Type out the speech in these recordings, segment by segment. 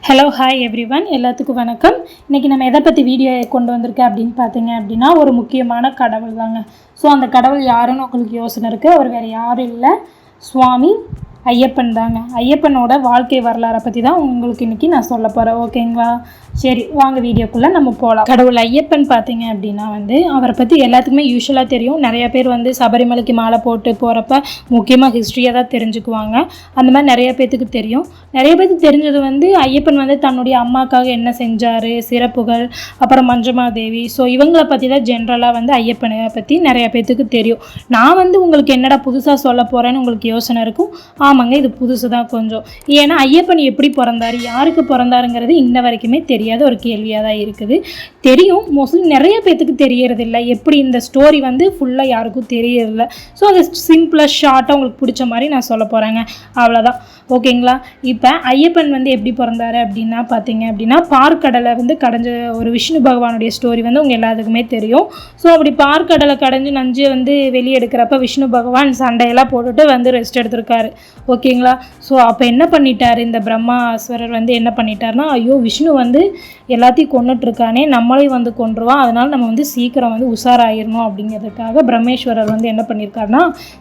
Hello hi everyone, எல்லாத்துக்கும் வணக்கம். இன்றைக்கி நம்ம எதை பற்றி வீடியோ கொண்டு வந்திருக்கேன் அப்படின்னு பார்த்தீங்க அப்படின்னா, ஒரு முக்கியமான கடவுள் தாங்க. ஸோ அந்த கடவுள் யாருன்னு உங்களுக்கு யோசனை இருக்குது. அவர் வேறு யாரும் இல்லை, சுவாமி ஐயப்பன் தாங்க. ஐயப்பனோட வாழ்க்கை வரலாறை பற்றி தான் உங்களுக்கு இன்றைக்கி நான் சொல்ல போகிறேன். ஓகேங்களா? சரி, வாங்க வீடியோக்குள்ளே நம்ம போகலாம். கடவுள் ஐயப்பன் பார்த்தீங்க அப்படின்னா அவரை பற்றி எல்லாத்துக்குமே யூஸ்வலாக தெரியும். நிறைய பேர் சபரிமலைக்கு மாலை போட்டு போகிறப்ப முக்கியமாக ஹிஸ்ட்ரியாக தான் தெரிஞ்சுக்குவாங்க. அந்த மாதிரி நிறைய பேர்த்துக்கு தெரியும். நிறைய பேருக்கு தெரிஞ்சது ஐயப்பன் தன்னுடைய அம்மாக்காக என்ன செஞ்சார், சிறப்புகள், அப்புறம் மஞ்சமாதேவி. ஸோ இவங்களை பற்றி தான் ஜென்ரலாக ஐயப்பனை பற்றி நிறைய பேர்த்துக்கு தெரியும். நான் உங்களுக்கு என்னடா புதுசாக சொல்ல போகிறேன்னு உங்களுக்கு யோசனை இருக்கும். ஆமாங்க, இது புதுசு தான் கொஞ்சம். ஏன்னா ஐயப்பன் எப்படி பிறந்தார், யாருக்கு பிறந்தாருங்கிறது இன்ன வரைக்குமே தெரியாத ஒரு கேள்வியாக தான் இருக்குது. தெரியும், மோஸ்ட்லி நிறைய பேர்த்துக்கு தெரியறதில்லை. எப்படி இந்த ஸ்டோரி ஃபுல்லாக யாருக்கும் தெரியறதில்லை. ஸோ அது சிம்பிளாக ஷார்ட்டாக உங்களுக்கு பிடிச்ச மாதிரி நான் சொல்ல போகிறேங்க, அவ்வளோதான். ஓகேங்களா? இப்போ ஐயப்பன் எப்படி பிறந்தார் அப்படின்னா பார்த்தீங்க அப்படின்னா, பார்க்கடலை கடைஞ்ச ஒரு விஷ்ணு பகவானுடைய ஸ்டோரி உங்கள் எல்லாத்துக்குமே தெரியும். ஸோ அப்படி பார்க்கடலை கடைஞ்சி நஞ்சு வெளியே எடுக்கிறப்ப விஷ்ணு பகவான் சண்டையெல்லாம் போட்டுட்டு ரெஸ்ட் எடுத்திருக்காரு. ஓகேங்களா? ஸோ அப்போ என்ன பண்ணிட்டார், இந்த பிரம்மாஸ்வரர் என்ன பண்ணிட்டார்னா, ஐயோ விஷ்ணு எல்லாத்தையும் கொண்டுட்ருக்கானே, நம்மளையும் கொண்டுருவான், அதனால் நம்ம சீக்கிரம் உஷாராயிடணும் அப்படிங்கிறதுக்காக பிரம்மேஸ்வரர் என்ன பண்ணியிருக்காருனா,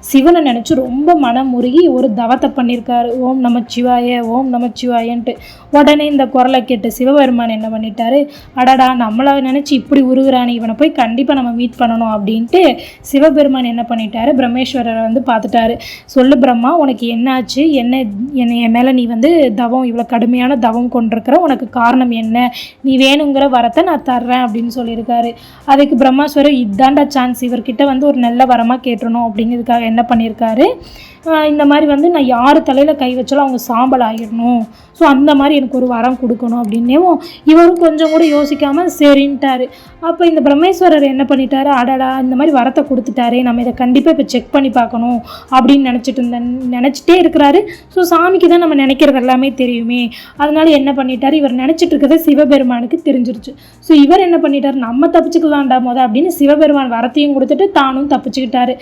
சிவனை நினச்சி ரொம்ப மனம் முருகி ஒரு தவத்தை பண்ணியிருக்காரு. ஓம் நமச்சிவாய, ஓம் நமச்சிவாயன்ட்டு. உடனே இந்த குரலை கேட்டு சிவபெருமான் என்ன பண்ணிட்டாரு, அடடா நம்மளை நினச்சி இப்படி உருகுறானே, இவனை போய் கண்டிப்பாக நம்ம மீட் பண்ணணும் அப்படின்ட்டு சிவபெருமான் என்ன பண்ணிட்டாரு, பிரம்மேஸ்வரரை பார்த்துட்டாரு. சொல்லு பிரம்மா, உனக்கு என்னாச்சு, என் மேலே நீ தவம், இவ்வளோ கடுமையான தவம் கொண்டிருக்கிற, உனக்கு காரணம் என்ன, நீ வேணுங்கிற வரத்தை நான் தர்றேன் அப்படின்னு சொல்லியிருக்காரு. அதுக்கு பிரம்மாஸ்வரர் இதாண்டா சான்ஸ், இவர்கிட்ட ஒரு நல்ல வரமாக கேட்டுறணும் அப்படிங்கிறதுக்காக என்ன பண்ணியிருக்காரு, இந்த மாதிரி நான் யார் தலையில் கை வச்சாலும் அவங்க சாம்பல் ஆகிடணும், ஸோ அந்த மாதிரி எனக்கு ஒரு வரம் கொடுக்கணும் அப்படின்னேவும் இவரும் கொஞ்சம் கூட யோசிக்காமல் சரின்ட்டார். அப்போ இந்த பிரம்மேஸ்வரர் என்ன பண்ணிட்டாரு, அடடா இந்த மாதிரி வரத்தை கொடுத்துட்டாரே, நம்ம இதை கண்டிப்பாக இப்போ செக் பண்ணி பார்க்கணும் அப்படின்னு நினச்சிட்டே இருக்கிறாரு. ஸோ சாமிக்கு தான் நம்ம நினைக்கிறது எல்லாமே தெரியுமே, அதனால என்ன பண்ணிட்டார், இவர் நினச்சிட்டு இருக்கிறத சிவபெருமானுக்கு தெரிஞ்சிருச்சு. ஸோ இவர் என்ன பண்ணிட்டார், நம்ம தப்பிச்சுக்கலாம்டா அப்படின்னு சிவபெருமான் வரத்தையும் கொடுத்துட்டு தானும் தப்பிச்சுக்கிட்டாரு.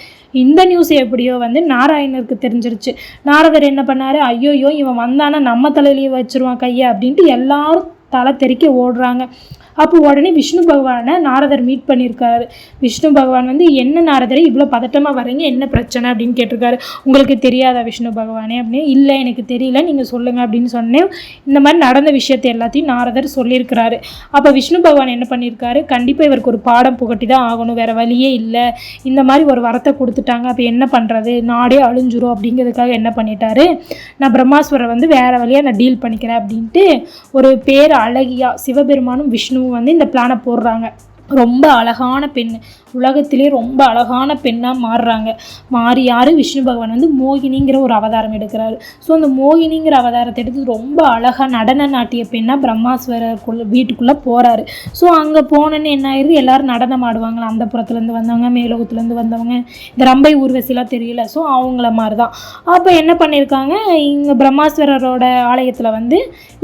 இந்த நியூஸ் எப்படியோ நாராயணருக்கு தெரிஞ்சிருச்சு. நாரதர் என்ன பண்ணாரு, ஐயோயோ இவன் வந்தானா நம்ம தலையிலேயே வச்சிருவான் கையை அப்படின்ட்டு எல்லாரும் தலை தெறிக்க ஓடுறாங்க. அப்போ உடனே விஷ்ணு பகவானை நாரதர் மீட் பண்ணியிருக்காரு. விஷ்ணு பகவான் என்ன நாரதரை இவ்வளோ பதட்டமாக வரீங்க, என்ன பிரச்சனை அப்படின்னு கேட்டிருக்காரு. உங்களுக்கு தெரியாதா விஷ்ணு பகவானே அப்படின்னு. இல்லை எனக்கு தெரியல, நீங்கள் சொல்லுங்கள் அப்படின்னு சொன்னேன். இந்த மாதிரி நடந்த விஷயத்தை எல்லாத்தையும் நாரதர் சொல்லியிருக்கிறாரு. அப்போ விஷ்ணு பகவான் என்ன பண்ணியிருக்காரு, கண்டிப்பாக இவருக்கு ஒரு பாடம் புகட்டி தான் ஆகணும், வேறு வழியே இல்லை, இந்த மாதிரி ஒரு வரத்தை கொடுத்துட்டாங்க, அப்போ என்ன பண்ணுறது, நாடே அழிஞ்சிரும் அப்படிங்கிறதுக்காக என்ன பண்ணிட்டாரு, நான் பிரம்மாஸ்வரர் வேறு வழியாக நான் டீல் பண்ணிக்கிறேன் அப்படின்ட்டு ஒரு பேர் அழகியா சிவபெருமானும் விஷ்ணு இந்த பிளானை போடுறாங்க. ரொம்ப அழகான பெண், உலகத்திலே ரொம்ப அழகான பெண்ணாக மாறுறாங்க. மாறி யார், விஷ்ணு பகவான் மோகினிங்கிற ஒரு அவதாரம் எடுக்கிறாரு. ஸோ அந்த மோகினிங்கிற அவதாரத்தை எடுத்து ரொம்ப அழகாக நடன நாட்டிய பெண்ணாக பிரம்மாஸ்வரருக்குள்ள வீட்டுக்குள்ளே போகிறாரு. ஸோ அங்கே போனோன்னு என்ன ஆயிடுது, எல்லோரும் நடனம் ஆடுவாங்களா, அந்த புறத்துலேருந்து வந்தவங்க, மேலோகத்துலேருந்து வந்தவங்க, இந்த ரம்பை ஊர்வசிலாம் தெரியல, ஸோ அவங்கள மாதிரி தான். அப்போ என்ன பண்ணியிருக்காங்க, இங்கே பிரம்மாஸ்வரரோட ஆலயத்தில்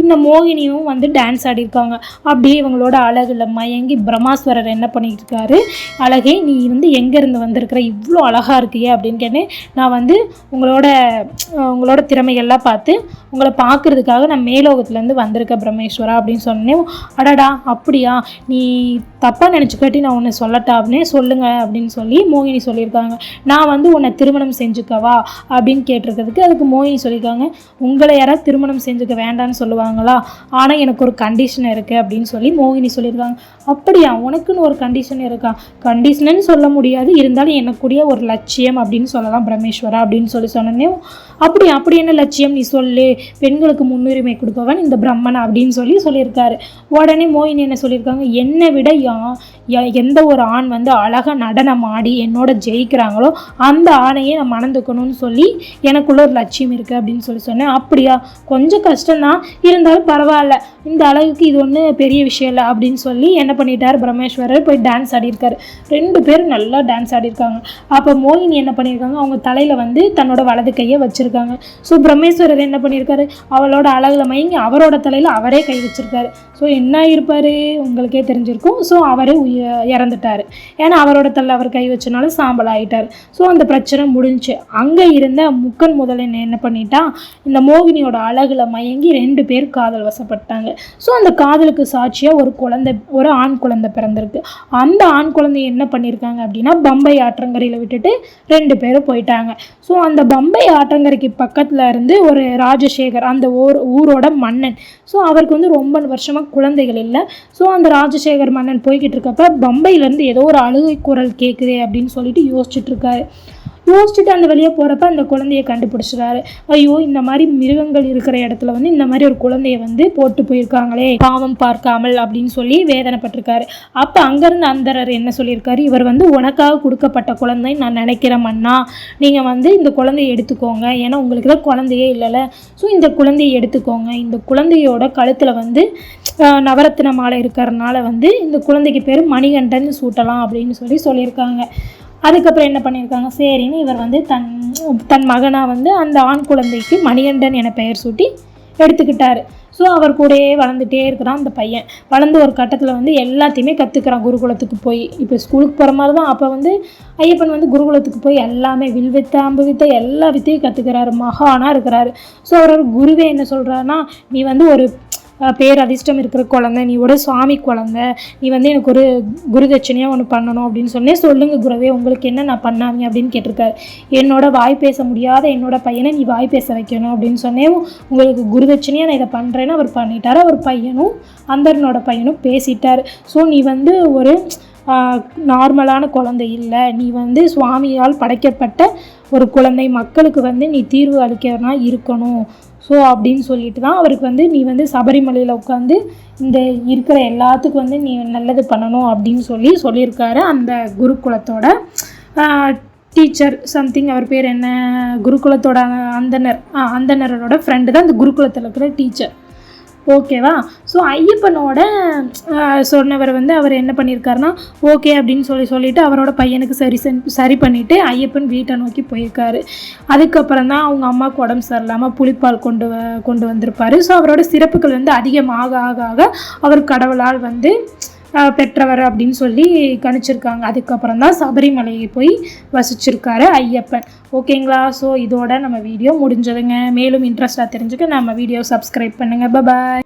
இந்த மோகினியும் டான்ஸ் ஆடியிருக்காங்க. அப்படியே இவங்களோட அழகுல மயங்கி பிரம்மாஸ்வரர் என்ன பண்ணிட்டு இருக்காரு, அழகே நீ எங்கேருந்து வந்திருக்கிற, இவ்வளோ அழகாக இருக்கியே அப்படின்னு கேட்டேன். நான் உங்களோட திறமைகள்லாம் பார்த்து உங்களை பார்க்குறதுக்காக நான் மேலோகத்துலேருந்து வந்திருக்கேன் பிரம்மேஸ்வரா அப்படின்னு சொன்னேன். அடடா அப்படியா, நீ தப்பாக நினச்சிக்காட்டி நான் உன்னை சொல்லட்டா அப்படின்னே, சொல்லுங்க அப்படின்னு சொல்லி மோகினி சொல்லியிருக்காங்க. நான் உன்னை திருமணம் செஞ்சுக்கவா அப்படின்னு கேட்டிருக்கிறதுக்கு அதுக்கு மோகினி சொல்லியிருக்காங்க, உங்களை யாராவது திருமணம் செஞ்சுக்க வேண்டான்னு சொல்லுவாங்களா, ஆனால் எனக்கு ஒரு கண்டிஷன் இருக்குது அப்படின்னு சொல்லி மோகினி சொல்லியிருக்காங்க. அப்படியா, உனக்குன்னு ஒரு கண்டிஷன் இருக்கா, கண்டிஷன்னு சொல்ல முடியாது, இருந்தாலும் எனக்குரிய ஒரு லட்சியம் அப்படின்னு சொல்லலாம் பிரம்மேஸ்வரா அப்படின்னு சொன்னோன்னே, அப்படி என்ன லட்சியம் நீ சொல்லு, பெண்களுக்கு முன்னுரிமை கொடுப்பவன் இந்த பிரம்மன் அப்படின்னு சொல்லியிருக்காரு. உடனே மோகினி என்ன சொல்லியிருக்காங்க, என்னை விட எந்த ஒரு ஆண் அழகாக நடனம் ஆடி என்னோட ஜெயிக்கிறாங்களோ அந்த ஆணையே நான் மணந்துக்கணும்னு சொல்லி எனக்குள்ள ஒரு லட்சியம் இருக்குது அப்படின்னு சொன்னேன். அப்படியா, கொஞ்சம் கஷ்டம்தான், இருந்தாலும் பரவாயில்ல, இந்த அழகுக்கு இது ஒன்றும் பெரிய விஷயம் இல்லை அப்படின்னு சொல்லி என்ன பண்ணிட்டார், பிரம்மேஸ்வரர் போய் டான்ஸ் ஆடியிருக்காரு. 2 பேரும் நல்லா டான்ஸ் ஆடிருக்காங்க. அப்போ மோகினி என்ன பண்ணியிருக்காங்க, அவங்க தலையில் வந்து தன்னோட வலது கையை வச்சுருக்காங்க. ஸோ பிரம்மேஸ்வரர் என்ன பண்ணியிருக்காரு, அவளோட அழகில் மயங்கி அவரோட தலையில் அவரே கை வச்சுருக்காரு. ஸோ என்ன ஆகிருப்பார் உங்களுக்கே தெரிஞ்சிருக்கும். ஸோ அவரே இறந்துட்டார். ஏன்னா அவரோட தலையில் அவர் கை வச்சனால சாம்பல் ஆகிட்டார். ஸோ அந்த பிரச்சனை முடிஞ்சு. அங்கே இருந்த முக்கன் முதலன் என்ன பண்ணிட்டா, இந்த மோகினியோட அழகில் மயங்கி 2 பேர் காதல் வசப்பட்டாங்க. ஸோ அந்த காதலுக்கு சாட்சியாக ஒரு ஆண் குழந்தை பிறந்திருக்கு. அந்த ஆண் குழந்தை என்ன பண்ணியிருக்காங்க அப்படின்னா, பம்பை ஆற்றங்கரையில் விட்டுட்டு 2 பேரும் போயிட்டாங்க. ஸோ அந்த பம்பை ஆற்றங்கரைக்கு பக்கத்தில் இருந்து ஒரு ராஜசேகர், அந்த ஊரோட மன்னன். ஸோ அவருக்கு வந்து ரொம்ப வருஷமாக குழந்தைகள் இல்லை. ஸோ அந்த ராஜசேகர் மன்னன் போய்கிட்டு இருக்கப்ப பம்பையிலேருந்து ஏதோ ஒரு அழுகை குரல் கேட்குதே அப்படின்னு சொல்லிட்டு யோசிச்சுட்டு இருக்காரு. யோசிச்சுட்டு அந்த வழியாக போகிறப்ப அந்த குழந்தைய கண்டுபிடிச்சிடாரு. ஐயோ, இந்த மாதிரி மிருகங்கள் இருக்கிற இடத்துல வந்து இந்த மாதிரி ஒரு குழந்தைய வந்து போட்டு போயிருக்காங்களே, பாவம் பார்க்காமல் அப்படின்னு சொல்லி வேதனைப்பட்டிருக்காரு. அப்போ அங்கேருந்து அந்தரர் என்ன சொல்லியிருக்காரு, இவர் வந்து உனக்காக கொடுக்கப்பட்ட குழந்தை நான் நினைக்கிறேன் மன்னா, நீங்கள் வந்து இந்த குழந்தைய எடுத்துக்கோங்க, ஏன்னா உங்களுக்கு தான் குழந்தையே இல்லைல்ல. ஸோ இந்த குழந்தைய எடுத்துக்கோங்க. இந்த குழந்தையோட கழுத்தில் வந்து நவரத்தின மாலை இருக்கிறதுனால வந்து இந்த குழந்தைக்கு பேர் மணிகண்டன் சூட்டலாம் அப்படின்னு சொல்லியிருக்காங்க. அதுக்கப்புறம் என்ன பண்ணியிருக்காங்க, சரின்னு இவர் வந்து தன் மகனாக வந்து அந்த ஆண் குழந்தைக்கு மணிகண்டன் என பெயர் சூட்டி எடுத்துக்கிட்டார். ஸோ அவர் கூடயே வளர்ந்துட்டே இருக்கிறான் அந்த பையன். வளர்ந்து ஒரு கட்டத்தில் வந்து எல்லாத்தையுமே கற்றுக்கிறான் குருகுலத்துக்கு போய். இப்போ ஸ்கூலுக்கு போகிற மாதிரி தான் அப்போ வந்து ஐயப்பன் வந்து குருகுலத்துக்கு போய் எல்லாமே வில் வித்தை அம்பு வித்தை எல்லா வித்தையும் கற்றுக்கிறாரு. மகானாக இருக்கிறாரு. ஸோ அவரோட குருவே என்ன சொல்கிறாருன்னா, நீ வந்து ஒரு பேர் அதிர்ஷ்டம் இருக்கிற குழந்தை, நீ ஒரு சுவாமி குழந்தை, நீ வந்து எனக்கு ஒரு குருதட்சணையாக ஒன்று பண்ணணும் அப்படின்னு சொன்னேன். சொல்லுங்கள் குருவே, உங்களுக்கு என்ன நான் பண்ணாங்க அப்படின்னு கேட்டிருக்காரு. என்னோட வாய் பேச முடியாத என்னோட பையனை நீ வாய் பேச வைக்கணும் அப்படின்னு சொன்னேன். உங்களுக்கு குருதட்சணையாக நான் இதை பண்ணுறேன்னு அவர் பண்ணிட்டார். அவர் பையனும் அந்தரனோட பையனும் பேசிட்டார். ஸோ நீ வந்து ஒரு நார்மலான குழந்தை இல்லை, நீ வந்து சுவாமியால் படைக்கப்பட்ட ஒரு குழந்தை, மக்களுக்கு வந்து நீ தீர்வு அளிக்கிறனா இருக்கணும். ஸோ அப்படின்னு சொல்லிட்டு தான் அவருக்கு வந்து நீ வந்து சபரிமலையில் உட்காந்து இந்த இருக்கிற எல்லாத்துக்கும் வந்து நீ நல்லது பண்ணணும் அப்படின்னு சொல்லியிருக்காரு. அந்த குருகுலத்தோட டீச்சர் சம்திங், அவர் பேர் என்ன, குருகுலத்தோட அந்தனரோட ஃப்ரெண்டு தான் இந்த குருகுலத்தில் இருக்கிற டீச்சர். ஓகேவா. ஸோ ஐயப்பனோட சொன்னவர் வந்து அவர் என்ன பண்ணியிருக்காருன்னா, ஓகே அப்படின்னு சொல்லிட்டு அவரோட பையனுக்கு சரி பண்ணிவிட்டு ஐயப்பன் வீட்டை நோக்கி போயிருக்காரு. அதுக்கப்புறம் தான் அவங்க அம்மாவுக்கு உடம்பு சரியில்லாமல் புளிப்பால் கொண்டு வந்திருப்பார். ஸோ அவரோட சிறப்புகள் வந்து அதிகமாக ஆக அவர் கடவுளால் வந்து பெற்றவர் அப்படின்னு சொல்லி கணிச்சிருக்காங்க. அதுக்கப்புறம் தான் சபரிமலையை போய் வசிச்சிருக்காரு ஐயப்பன். ஓகேங்களா. ஸோ இதோட நம்ம வீடியோ முடிஞ்சதுங்க. மேலும் இன்ட்ரெஸ்டாக தெரிஞ்சுக்க நம்ம வீடியோ சப்ஸ்கிரைப் பண்ணுங்கள். பாய்.